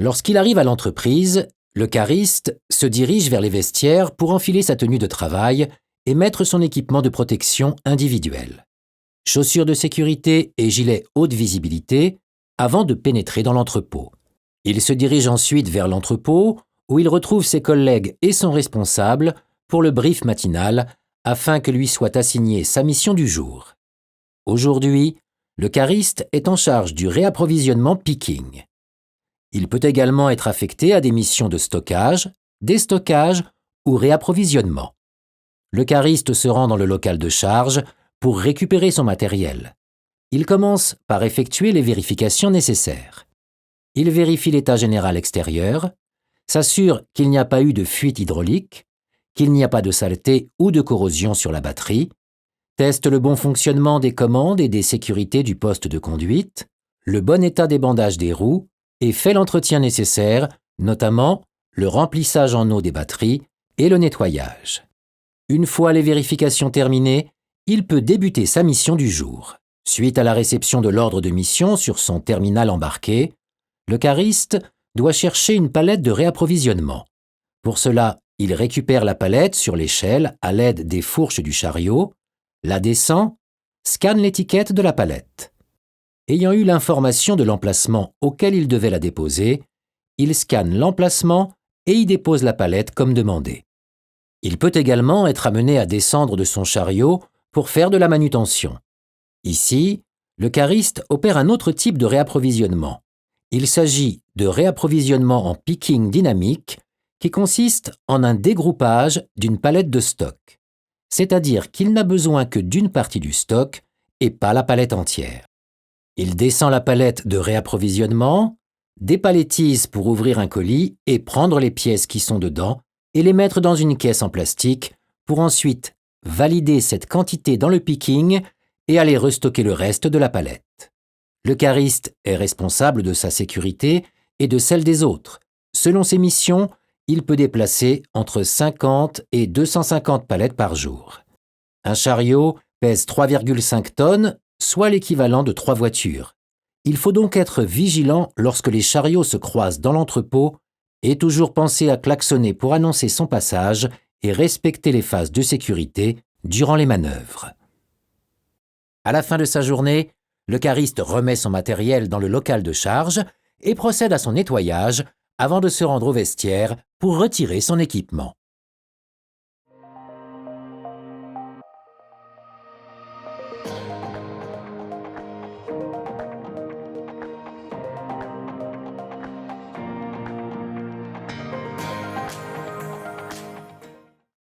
Lorsqu'il arrive à l'entreprise, le cariste se dirige vers les vestiaires pour enfiler sa tenue de travail et mettre son équipement de protection individuelle. Chaussures de sécurité et gilet haute visibilité avant de pénétrer dans l'entrepôt. Il se dirige ensuite vers l'entrepôt où il retrouve ses collègues et son responsable pour le brief matinal afin que lui soit assignée sa mission du jour. Aujourd'hui, le cariste est en charge du réapprovisionnement picking. Il peut également être affecté à des missions de stockage, déstockage ou réapprovisionnement. Le cariste se rend dans le local de charge pour récupérer son matériel. Il commence par effectuer les vérifications nécessaires. Il vérifie l'état général extérieur, s'assure qu'il n'y a pas eu de fuite hydraulique, qu'il n'y a pas de saleté ou de corrosion sur la batterie, teste le bon fonctionnement des commandes et des sécurités du poste de conduite, le bon état des bandages des roues et fait l'entretien nécessaire, notamment le remplissage en eau des batteries et le nettoyage. Une fois les vérifications terminées, il peut débuter sa mission du jour. Suite à la réception de l'ordre de mission sur son terminal embarqué, le cariste doit chercher une palette de réapprovisionnement. Pour cela, il récupère la palette sur l'échelle à l'aide des fourches du chariot, la descend, scanne l'étiquette de la palette. Ayant eu l'information de l'emplacement auquel il devait la déposer, il scanne l'emplacement et y dépose la palette comme demandé. Il peut également être amené à descendre de son chariot pour faire de la manutention. Ici, le cariste opère un autre type de réapprovisionnement. Il s'agit de réapprovisionnement en picking dynamique qui consiste en un dégroupage d'une palette de stock, c'est-à-dire qu'il n'a besoin que d'une partie du stock et pas la palette entière. Il descend la palette de réapprovisionnement, dépaletise pour ouvrir un colis et prendre les pièces qui sont dedans et les mettre dans une caisse en plastique pour ensuite valider cette quantité dans le picking et aller restocker le reste de la palette. Le cariste est responsable de sa sécurité et de celle des autres. Selon ses missions, il peut déplacer entre 50 et 250 palettes par jour. Un chariot pèse 3,5 tonnes, soit l'équivalent de 3 voitures. Il faut donc être vigilant lorsque les chariots se croisent dans l'entrepôt et toujours penser à klaxonner pour annoncer son passage et respecter les phases de sécurité durant les manœuvres. À la fin de sa journée, le cariste remet son matériel dans le local de charge et procède à son nettoyage avant de se rendre au vestiaire pour retirer son équipement.